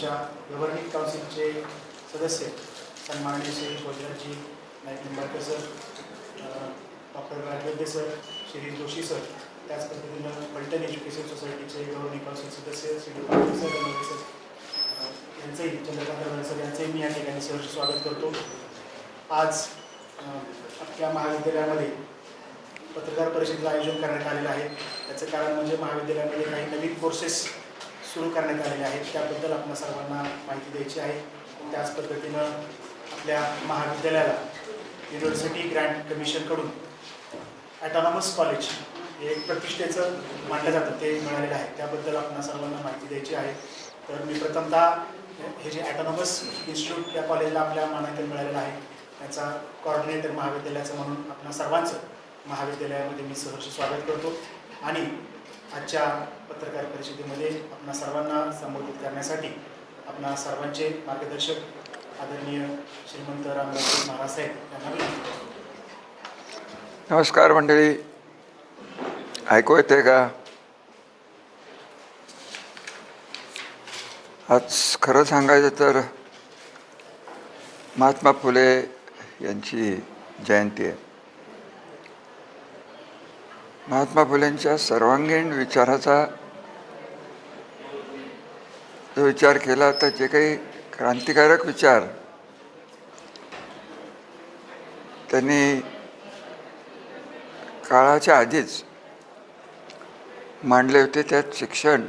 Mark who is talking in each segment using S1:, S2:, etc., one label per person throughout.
S1: आमच्या गव्हर्निंग काउन्सिलचे सदस्य सन्माननीय श्री वज्रजी नाईक निंबाळकर सर, डॉक्टर राजवैद्य सर, श्री जोशी सर, त्याच पद्धतीनं पलटण एज्युकेशन सोसायटीचे गव्हर्निंग काउन्सिल सदस्य श्री पाटील सर, रनवरे सर यांचंही, चंद्रकांत रनवरे सर यांचंही मी या ठिकाणी सहर्ष स्वागत करतो. आज आपल्या महाविद्यालयामध्ये पत्रकार परिषदेचं आयोजन करण्यात आलेलं आहे. त्याचं कारण म्हणजे महाविद्यालयामध्ये काही नवीन कोर्सेस सुरू करण्यात आलेले आहेत, त्याबद्दल आपल्या सर्वांना माहिती द्यायची आहे. त्याच पद्धतीनं आपल्या महाविद्यालयाला युनिव्हर्सिटी ग्रँट कमिशनकडून ॲटॉनॉमस कॉलेज हे एक प्रतिष्ठेचं मानलं जातं ते मिळालेलं आहे, त्याबद्दल आपल्या सर्वांना माहिती द्यायची आहे. तर मी प्रथमतः हे जे ॲटॉनॉमस इन्स्टिट्यूट या कॉलेजला आपल्या मान्यता मिळालेलं आहे त्याचा कॉर्डिनेटर महाविद्यालयाचं म्हणून आपल्या सर्वांचं महाविद्यालयामध्ये मी सहर्ष स्वागत करतो. आणि आजच्या पत्रकार परिषदेमध्ये आपल्या सर्वांना संबोधित करण्यासाठी आपल्या सर्वांचे मार्गदर्शक आदरणीय श्रीमंत रामराजे महाराज साहेब यांना विनंती.
S2: नमस्कार मंडळी, ऐकू येते का? आज खरं सांगायचं तर महात्मा फुले यांची जयंती आहे. महात्मा फुलेंच्या सर्वांगीण विचाराचा जो विचार केला तर जे काही क्रांतिकारक विचार त्यांनी काळाच्या आधीच मांडले होते, त्यात शिक्षण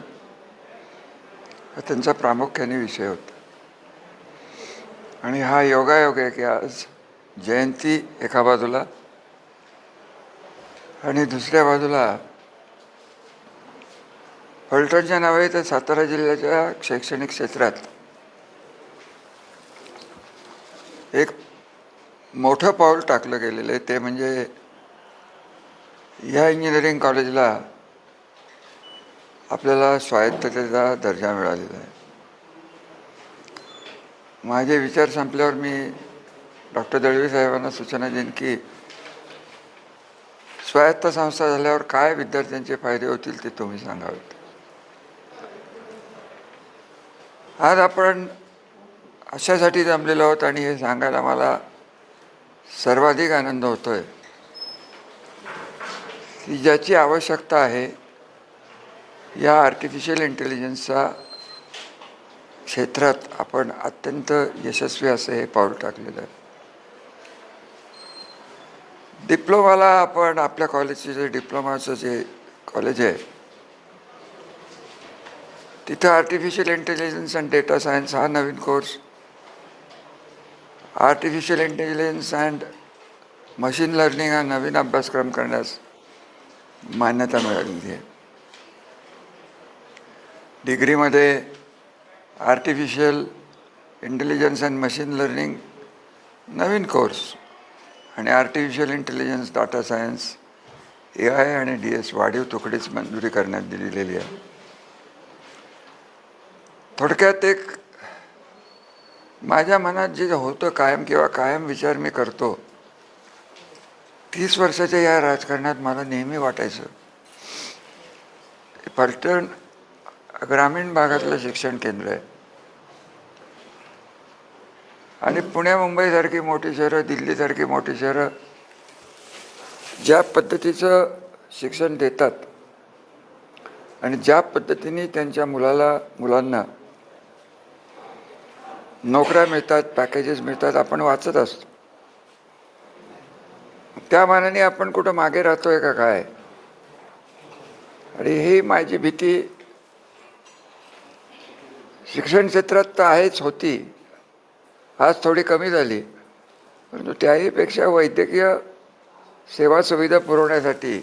S2: हा त्यांचा प्रामुख्याने विषय होता. आणि हा योगायोग आहे की आज जयंती एका बाजूला आणि दुसऱ्या बाजूला फलटणच्या नव्हे तर सातारा जिल्ह्याच्या शैक्षणिक क्षेत्रात एक मोठं पाऊल टाकलं गेलेलं आहे. ते म्हणजे या इंजिनिअरिंग कॉलेजला आपल्याला स्वायत्ततेचा दर्जा मिळालेला आहे. माझे विचार संपल्यावर मी डॉक्टर दळवी साहेबांना सूचना देईन की स्वायत्त संस्था झाल्यावर काय विद्यार्थ्यांचे फायदे होतील ते तुम्ही सांगावेत. आज आपण अशासाठी जमलेलो आहोत आणि हे सांगायला मला सर्वाधिक आनंद होतोय की ज्याची आवश्यकता आहे या आर्टिफिशियल इंटेलिजन्सचा क्षेत्रात आपण अत्यंत यशस्वी असे हे पाऊल टाकलेलं आहे. डिप्लोमाला आपण आपल्या कॉलेजचे जे डिप्लोमाचं जे कॉलेज आहे तिथं artificial intelligence and data science हा नवीन course, artificial intelligence and machine learning हा नवीन अभ्यासक्रम करण्यास मान्यता मिळालेली आहे. डिग्रीमध्ये artificial intelligence and machine learning नवीन कोर्स आणि artificial intelligence, data science, AI आणि DS वाढीव तुकडीच मंजुरी करण्यात दिलेली आहे. थोडक्यात एक माझ्या मनात जे होतं कायम किंवा कायम विचार मी करतो, 30 वर्षाच्या या राजकारणात मला नेहमी वाटायचं फलटण ग्रामीण भागातलं शिक्षण केंद्र आहे आणि पुणे मुंबईसारखी मोठी शहरं, दिल्लीसारखी मोठी शहरं ज्या पद्धतीचं शिक्षण देतात आणि ज्या पद्धतीने त्यांच्या मुलांना नोकऱ्या मिळतात, पॅकेजेस मिळतात, आपण वाचत असतो. त्या मानाने आपण कुठं मागे राहतोय का काय? आणि ही माझी भीती शिक्षण क्षेत्रात तर आहेच, होती, आज थोडी कमी झाली, परंतु त्याहीपेक्षा वैद्यकीय सेवा सुविधा पुरवण्यासाठी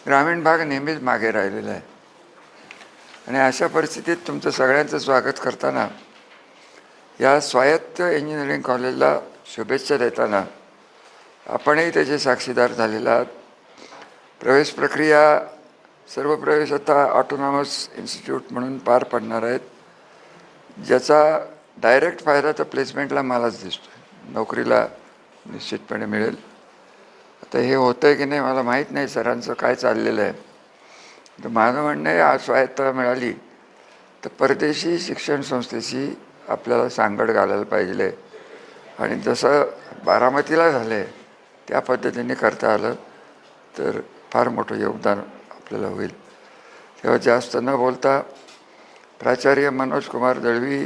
S2: ग्रामीण भाग नेहमीच मागे राहिलेला आहे. आणि अशा परिस्थितीत तुमचं सगळ्यांचं स्वागत करताना या स्वायत्त इंजिनिअरिंग कॉलेजला शुभेच्छा देताना आपणही त्याचे साक्षीदार झालेला आहात. प्रवेश प्रक्रिया सर्व प्रवेश आता ऑटोनॉमस इन्स्टिट्यूट म्हणून पार पडणार आहेत, ज्याचा डायरेक्ट फायदा तर प्लेसमेंटला मलाच दिसतो, नोकरीला निश्चितपणे मिळेल. आता हे होतं आहे की नाही मला माहीत नाही, सरांचं काय चाललेलं आहे. तर माझं म्हणणं आहे आज स्वायत्तता मिळाली तर परदेशी शिक्षण संस्थेशी आपल्याला सांगड घालायला पाहिजे आणि जसं बारामतीला झालं आहे त्या पद्धतीने करता आलं तर फार मोठं योगदान आपल्याला होईल. तेव्हा जास्त न बोलता प्राचार्य मनोज कुमार दळवी,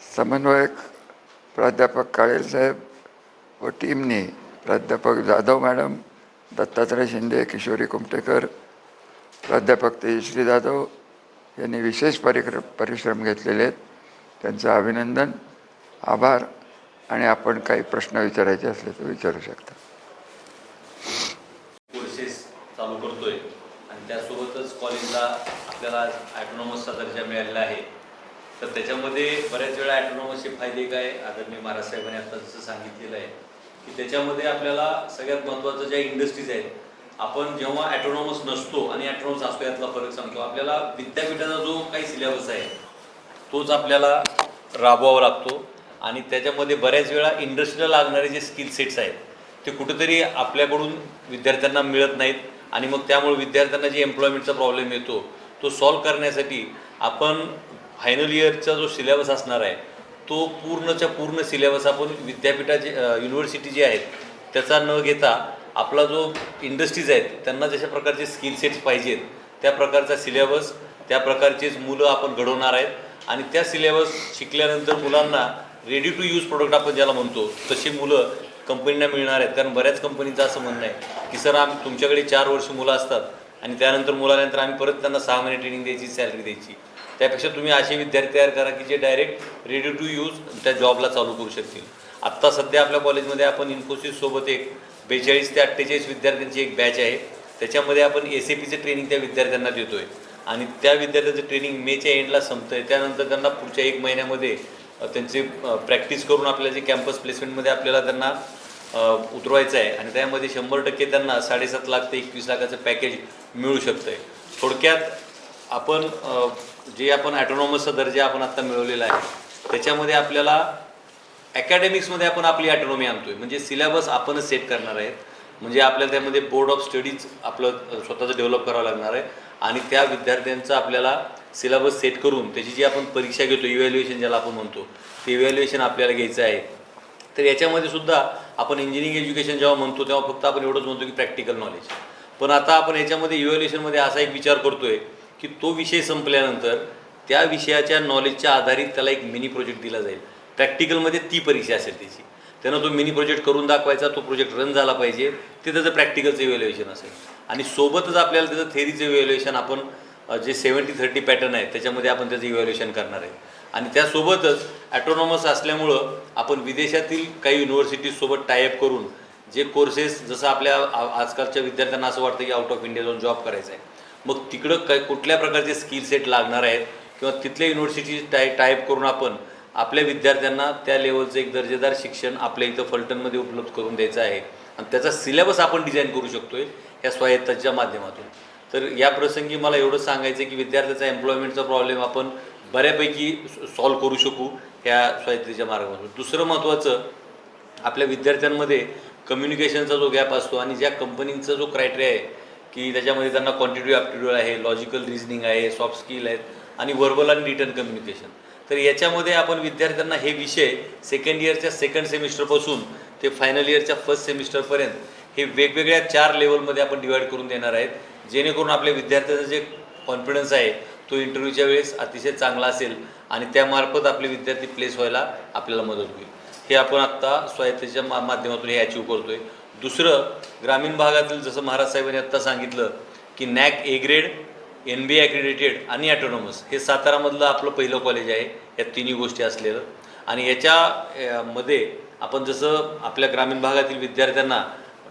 S2: समन्वयक प्राध्यापक काळेलसाहेब व टीमने प्राध्यापक जाधव मॅडम, दत्तात्रय शिंदे, किशोरी कुमटेकर, प्राध्यापक तेजश्री जाधव यांनी विशेष परिश्रम घेतलेले आहेत. त्यांचं अभिनंदन, आभार. आणि आपण काही प्रश्न विचारायचे असले तर विचारू शकता.
S3: कोर्सेस चालू करतोय आणि त्यासोबतच कॉलेजला आपल्याला ॲटोनॉमसचा दर्जा मिळालेला आहे. तर त्याच्यामध्ये बऱ्याच वेळा ॲटोनॉमसचे फायदे काय, आदरणीय महाराज साहेबांनी आता जसं सांगितलेलं आहे की त्याच्यामध्ये आपल्याला सगळ्यात महत्त्वाचं ज्या इंडस्ट्रीज आहेत, आपण जेव्हा ॲटोनॉमस नसतो आणि ॲटोनॉमस असतो यातला फरक सांगतो. आपल्याला विद्यापीठाचा जो काही सिलेबस आहे तोच आपल्याला राबवावा लागतो आणि त्याच्यामध्ये बऱ्याच वेळा इंडस्ट्रीला लागणारे जे स्किल सेट्स आहेत ते कुठेतरी आपल्याकडून विद्यार्थ्यांना मिळत नाहीत आणि मग त्यामुळे विद्यार्थ्यांना जे एम्प्लॉयमेंटचा प्रॉब्लेम येतो तो सॉल्व करण्यासाठी आपण फायनल इयरचा जो सिलेबस असणार आहे तो पूर्णच्या पूर्ण सिलेबस आपण विद्यापीठाचे युनिव्हर्सिटी जे आहेत त्याचा न घेता आपला जो इंडस्ट्रीज आहेत त्यांना जशा प्रकारचे स्किल सेट्स पाहिजेत त्या प्रकारचा सिलेबस, त्या प्रकारचेच मुलं आपण घडवणार आहेत आणि त्या सिलेबस शिकल्यानंतर मुलांना रेडी टू यूज प्रोडक्ट आपण ज्याला म्हणतो तशी मुलं कंपनीला मिळणार आहेत. कारण बऱ्याच कंपनीचं असं म्हणणं आहे की सर तुमच्याकडे 4 वर्ष मुलं असतात आणि त्यानंतर मुलानंतर आम्ही परत त्यांना 6 महिने ट्रेनिंग द्यायची, सॅलरी द्यायची. त्यापेक्षा तुम्ही असे विद्यार्थी तयार करा की जे डायरेक्ट रेडी टू यूज त्या जॉबला चालू करू शकतील. आत्ता सध्या आपल्या कॉलेजमध्ये आपण इन्फोसिससोबत एक 42 ते 48 विद्यार्थ्यांची एक बॅच आहे. त्याच्यामध्ये आपण SAPचं ट्रेनिंग त्या विद्यार्थ्यांना देतो आहे आणि त्या विद्यार्थ्यांचं ट्रेनिंग मेच्या एंडला संपतं आहे. त्यानंतर त्यांना पुढच्या 1 महिन्यामध्ये त्यांचे प्रॅक्टिस करून आपल्याला जे कॅम्पस प्लेसमेंटमध्ये आपल्याला त्यांना उतरवायचं आहे आणि त्यामध्ये 100% त्यांना 7.5 लाख ते 21 लाखाचं पॅकेज मिळू शकतं आहे. थोडक्यात आपण जे आपण ॲटोनॉमसचा दर्जा आपण आत्ता मिळवलेला आहे त्याच्यामध्ये आपल्याला ॲकॅडमिक्समध्ये आपण आपली ॲटोनॉमी आणतो आहे. म्हणजे सिलेबस आपणच सेट करणार आहेत. म्हणजे आपल्याला त्यामध्ये बोर्ड ऑफ स्टडीज आपलं स्वतःचं डेव्हलप करावं लागणार आहे आणि त्या विद्यार्थ्यांचं आपल्याला सिलेबस सेट करून त्याची जी आपण परीक्षा घेतो, इव्हॅल्युएशन ज्याला आपण म्हणतो, ते इव्हॅल्युएशन आपल्याला घ्यायचं आहे. तर याच्यामध्ये सुद्धा आपण इंजिनिअरिंग एज्युकेशन जेव्हा म्हणतो तेव्हा फक्त आपण एवढंच म्हणतो की प्रॅक्टिकल नॉलेज. पण आता आपण याच्यामध्ये इव्हॅल्युएशनमध्ये असा एक विचार करतो आहे की तो विषय संपल्यानंतर त्या विषयाच्या नॉलेजच्या आधारित त्याला एक मिनी प्रोजेक्ट दिला जाईल. प्रॅक्टिकलमध्ये ती परीक्षा असेल त्याची, त्यानं तो मिनी प्रोजेक्ट करून दाखवायचा, तो प्रोजेक्ट रन झाला पाहिजे, ते त्याचं प्रॅक्टिकलचं इव्हॅल्युएशन असेल आणि सोबतच आपल्याला त्याचं थेअरीचं इव्हॅल्युएशन आपण जे 70-30 पॅटर्न आहे त्याच्यामध्ये आपण त्याचं इव्हॅल्युएशन करणार आहे. आणि त्यासोबतच ॲटोनॉमस असल्यामुळं आपण विदेशातील काही युनिव्हर्सिटीजसोबत टायअप करून जे कोर्सेस, जसं आपल्या आजकालच्या विद्यार्थ्यांना असं वाटतं की आउट ऑफ इंडिया जाऊन जॉब करायचा आहे, मग तिकडं कुठल्या प्रकारचे स्किल सेट लागणार आहेत किंवा तिथल्या युनिव्हर्सिटीज टायअप करून आपण आपल्या विद्यार्थ्यांना त्या लेवलचं एक दर्जेदार शिक्षण आपल्या इथं फलटणमध्ये उपलब्ध करून द्यायचं आहे आणि त्याचा सिलेबस आपण डिझाईन करू शकतो आहे या स्वायत्ताच्या माध्यमातून. तर या प्रसंगी मला एवढंच सांगायचं आहे की विद्यार्थ्याचा एम्प्लॉयमेंटचा प्रॉब्लेम आपण बऱ्यापैकी सॉल्व करू शकू ह्या स्वायत्तेच्या मार्गातून. दुसरं महत्त्वाचं, आपल्या विद्यार्थ्यांमध्ये कम्युनिकेशनचा जो गॅप असतो आणि ज्या कंपनीचा जो क्रायटेरिया आहे की त्याच्यामध्ये त्यांना क्वांटिटिव्ह ॲप्टिट्यूड आहे, लॉजिकल रिझनिंग आहे, सॉफ्ट स्किल आहेत आणि व्हर्बल आणि रिटन कम्युनिकेशन, तर याच्यामध्ये आपण विद्यार्थ्यांना हे विषय सेकंड इयरच्या 2nd सेमिस्टरपासून ते फायनल इयरच्या 1st सेमिस्टरपर्यंत हे वेगवेगळ्या 4 लेवलमध्ये आपण डिवाईड करून देणार आहेत, जेणेकरून आपल्या विद्यार्थ्यांचा जे कॉन्फिडन्स आहे तो इंटरव्ह्यूच्या वेळेस अतिशय चांगला असेल आणि त्यामार्फत आपले विद्यार्थी प्लेस व्हायला आपल्याला मदत होईल. हे आपण आत्ता स्वायत्तेच्या माध्यमातून हे अचीव करतो आहे. दुसरं, ग्रामीण भागातील जसं महाराज साहेबांनी आत्ता सांगितलं की NAC A ग्रेड, NBA ॲक्रिडेटेड आणि ॲटोनॉमस हे सातारामधलं आपलं पहिलं कॉलेज आहे या तिन्ही गोष्टी असलेलं. आणि याच्यामध्ये आपण जसं आपल्या ग्रामीण भागातील विद्यार्थ्यांना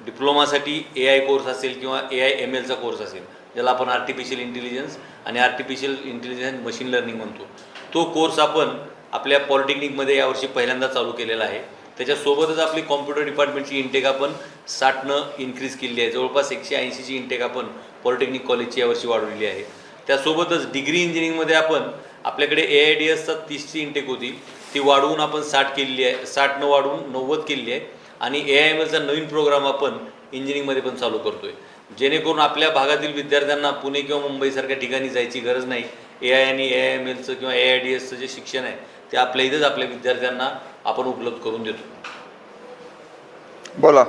S3: डिप्लोमासाठी AI कोर्स असेल किंवा AI MLचा कोर्स असेल, ज्याला आपण आर्टिफिशियल इंटेलिजन्स आणि आर्टिफिशियल इंटेलिजन्स मशीन लर्निंग म्हणतो, तो कोर्स आपण आपल्या पॉलिटेक्निकमध्ये यावर्षी पहिल्यांदा चालू केलेला आहे. त्याच्यासोबतच आपली कॉम्प्युटर डिपार्टमेंटची इंटेक आपण 60नं इन्क्रीज केली आहे. जवळपास 180ची इंटेक आपण पॉलिटेक्निक कॉलेजची यावर्षी वाढवलेली आहे. त्यासोबतच डिग्री इंजिनिअरिंगमध्ये आपण आपल्याकडे AIDSचा 30ची इंटेक होती, ती वाढवून आपण 60 केलेली आहे, 60नं वाढवून 90 केलेली आहे आणि AIMLचा नवीन प्रोग्राम आपण इंजिनिअरिंगमध्ये पण चालू करतो आहे, जेणेकरून आपल्या भागातील विद्यार्थ्यांना पुणे किंवा मुंबईसारख्या ठिकाणी जायची गरज नाही. AI आणि AIMLचं किंवा AIDSचं जे शिक्षण आहे ते आपल्या इथंच आपल्या विद्यार्थ्यांना आपण उपलब्ध करून देतो.
S2: बोला.